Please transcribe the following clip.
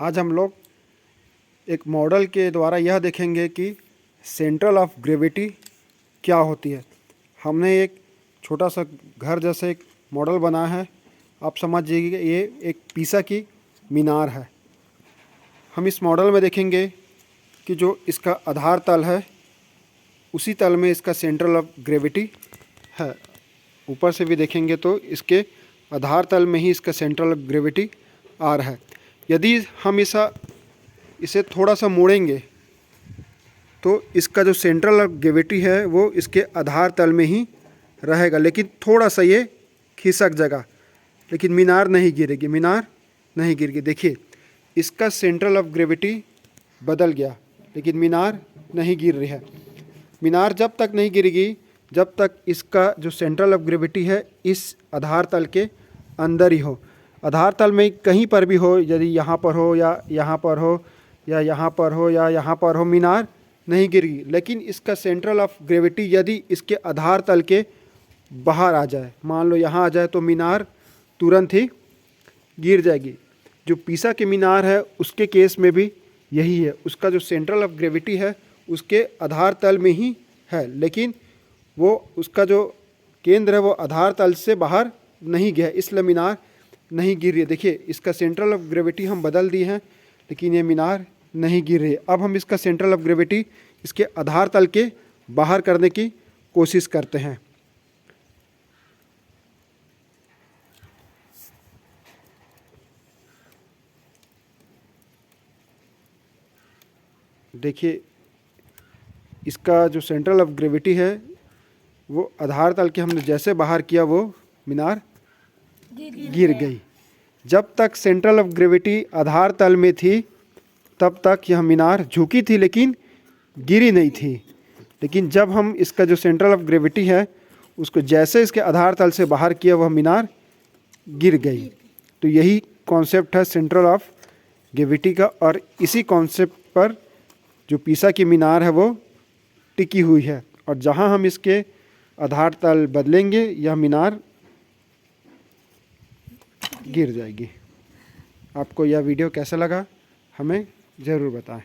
आज हम लोग एक मॉडल के द्वारा यह देखेंगे कि सेंट्रल ऑफ ग्रेविटी क्या होती है। हमने एक छोटा सा घर जैसे एक मॉडल बनाया है। आप समझिए कि ये एक पीसा की मीनार है। हम इस मॉडल में देखेंगे कि जो इसका आधार तल है उसी तल में इसका सेंट्रल ऑफ ग्रेविटी है। ऊपर से भी देखेंगे तो इसके आधार तल में ही इसका सेंट्रल ऑफ ग्रेविटी आ रहा है। यदि हम इसे थोड़ा सा मोड़ेंगे तो इसका जो सेंट्रल ऑफ ग्रेविटी है वो इसके आधार तल में ही रहेगा, लेकिन थोड़ा सा ये खिसक जाएगा, लेकिन मीनार नहीं गिरेगी। मीनार नहीं गिरेगी। देखिए इसका सेंट्रल ऑफ ग्रेविटी बदल गया, लेकिन मीनार नहीं गिर रही है। मीनार जब तक नहीं गिरेगी जब तक इसका जो सेंट्रल ऑफ ग्रेविटी है इस आधार तल के अंदर ही हो। आधार तल में कहीं पर भी हो, यदि यहाँ पर हो या यहाँ पर हो या यहाँ पर हो या यहाँ पर हो, मीनार नहीं गिरेगी। लेकिन इसका सेंट्रल ऑफ ग्रेविटी यदि इसके आधार तल के बाहर आ जाए, मान लो यहाँ आ जाए, तो मीनार तुरंत ही गिर जाएगी। जो पीसा के मीनार है उसके केस में भी यही है। उसका जो सेंट्रल ऑफ ग्रेविटी है उसके आधार तल में ही है, लेकिन वो उसका जो केंद्र है वो आधार तल से बाहर नहीं गया, इसलिए मीनार नहीं गिर रही है। देखिए इसका सेंट्रल ऑफ ग्रेविटी हम बदल दिए हैं, लेकिन ये मीनार नहीं गिर रही है। अब हम इसका सेंट्रल ऑफ ग्रेविटी इसके आधार तल के बाहर करने की कोशिश करते हैं। देखिए इसका जो सेंट्रल ऑफ ग्रेविटी है वो आधार तल के हमने जैसे बाहर किया वो मीनार गिर गई। जब तक सेंट्रल ऑफ ग्रेविटी आधार तल में थी तब तक यह मीनार झुकी थी, लेकिन गिरी नहीं थी। लेकिन जब हम इसका जो सेंट्रल ऑफ ग्रेविटी है उसको जैसे इसके आधार तल से बाहर किया वह मीनार गिर गई। तो यही कॉन्सेप्ट है सेंट्रल ऑफ ग्रेविटी का, और इसी कॉन्सेप्ट पर जो पीसा की मीनार है वो टिकी हुई है। और जहाँ हम इसके आधार तल बदलेंगे यह मीनार गिर जाएगी। आपको यह वीडियो कैसा लगा हमें ज़रूर बताएं।